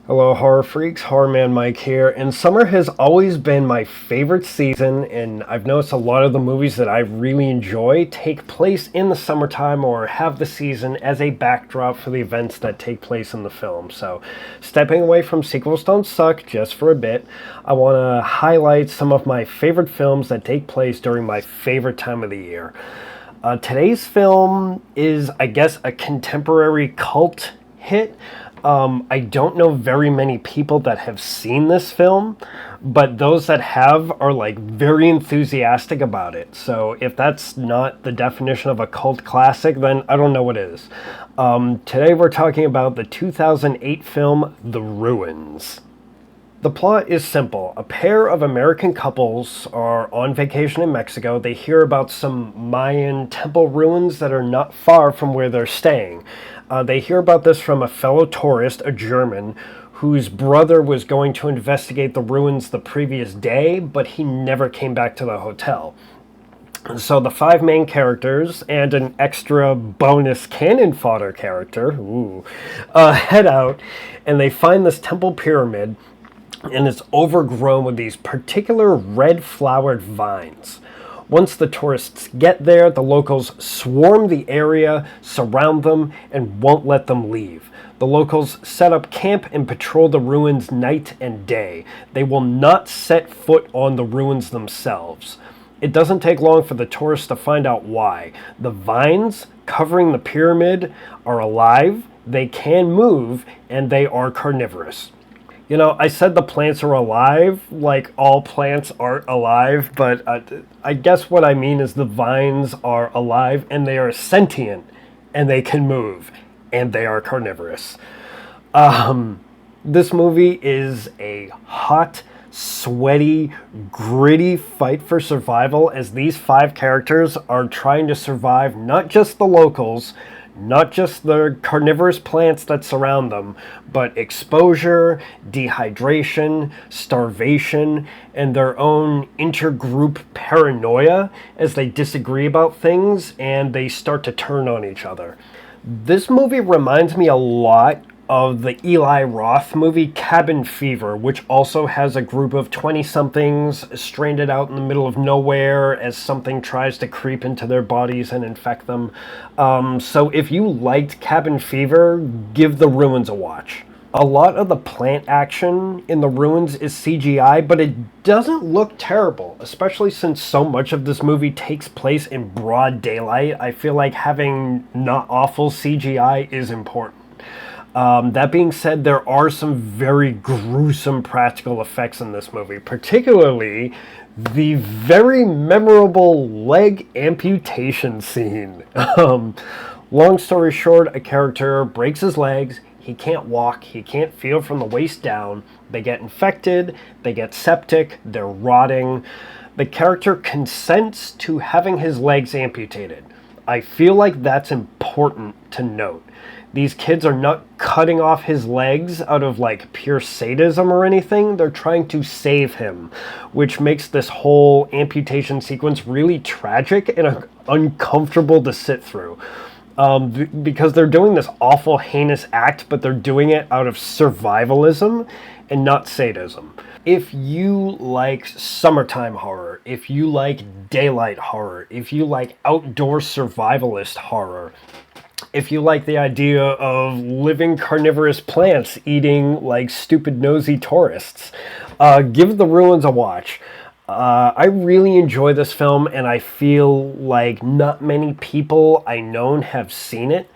Hello, horror freaks. Horror Man Mike here. And summer has always been my favorite season, and I've noticed a lot of the movies that I really enjoy take place in the summertime or have the season as a backdrop for the events that take place in the film. So, stepping away from sequels don't suck just for a bit, I want to highlight some of my favorite films that take place during my favorite time of the year. Today's film is, I guess, a contemporary cult hit. I don't know very many people that have seen this film, but those that have are like very enthusiastic about it. So if that's not the definition of a cult classic, then I don't know what is. Today we're talking about the 2008 film The Ruins. The plot is simple. A pair of American couples are on vacation in Mexico. They hear about some Mayan temple ruins that are not far from where they're staying. They hear about this from a fellow tourist, a German, whose brother was going to investigate the ruins the previous day, but he never came back to the hotel. So the five main characters and an extra bonus cannon fodder character head out, and they find this temple pyramid, and it's overgrown with these particular red flowered vines. Once the tourists get there, the locals swarm the area, surround them, and won't let them leave. The locals set up camp and patrol the ruins night and day. They will not set foot on the ruins themselves. It doesn't take long for the tourists to find out why. The vines covering the pyramid are alive, they can move, and they are carnivorous. You know, I said the plants are alive, like all plants aren't alive, but I guess what I mean is the vines are alive and they are sentient and they can move and they are carnivorous. This movie is a hot, sweaty, gritty fight for survival as these five characters are trying to survive not just the locals, not just the carnivorous plants that surround them, but exposure, dehydration, starvation, and their own intergroup paranoia as they disagree about things and they start to turn on each other. This movie reminds me a lot of the Eli Roth movie Cabin Fever, which also has a group of 20-somethings stranded out in the middle of nowhere as something tries to creep into their bodies and infect them. So if you liked Cabin Fever, give The Ruins a watch. A lot of the plant action in The Ruins is CGI, but it doesn't look terrible, especially since so much of this movie takes place in broad daylight. I feel like having not awful CGI is important. That being said, there are some very gruesome practical effects in this movie, particularly the very memorable leg amputation scene. Long story short, a character breaks his legs, he can't walk, he can't feel from the waist down, they get infected, they get septic, they're rotting. The character consents to having his legs amputated. I feel like that's important to note. These kids are not cutting off his legs out of like pure sadism or anything. They're trying to save him, which makes this whole amputation sequence really tragic and uncomfortable to sit through. Because they're doing this awful, heinous act, but they're doing it out of survivalism and not sadism. If you like summertime horror, if you like daylight horror, if you like outdoor survivalist horror, if you like the idea of living carnivorous plants eating like stupid nosy tourists, give The Ruins a watch. I really enjoy this film, and I feel like not many people I know have seen it.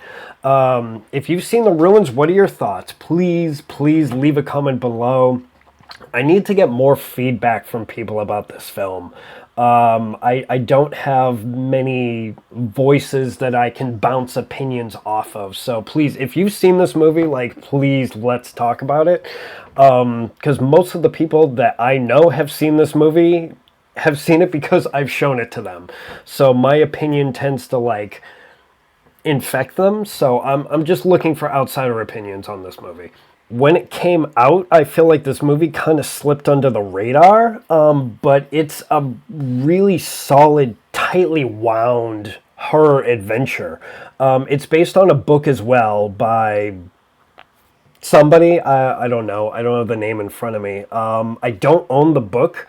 If you've seen The Ruins, what are your thoughts? Please leave a comment below. I need to get more feedback from people about this film. I don't have many voices that I can bounce opinions off of. So please, if you've seen this movie, like, please let's talk about it. Because most of the people that I know have seen this movie have seen it because I've shown it to them. So my opinion tends to like infect them. So I'm just looking for outsider opinions on this movie. When it came out, I feel like this movie kind of slipped under the radar, but it's a really solid, tightly wound horror adventure. It's based on a book as well by somebody, I don't know. I don't have the name in front of me. I don't own the book,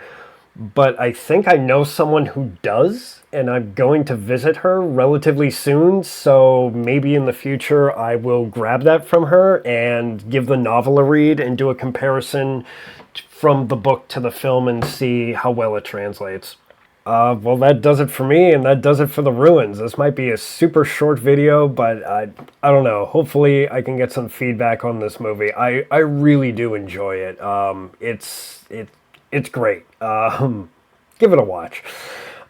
but I think I know someone who does, and I'm going to visit her relatively soon, so maybe in the future I will grab that from her and give the novel a read and do a comparison from the book to the film and see how well it translates. Well, that does it for me, and that does it for The Ruins. This might be a super short video, but I don't know. Hopefully, I can get some feedback on this movie. I really do enjoy it. It's great. Give it a watch.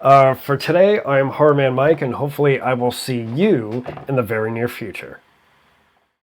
For today, I'm Horrorman Mike, and hopefully, I will see you in the very near future.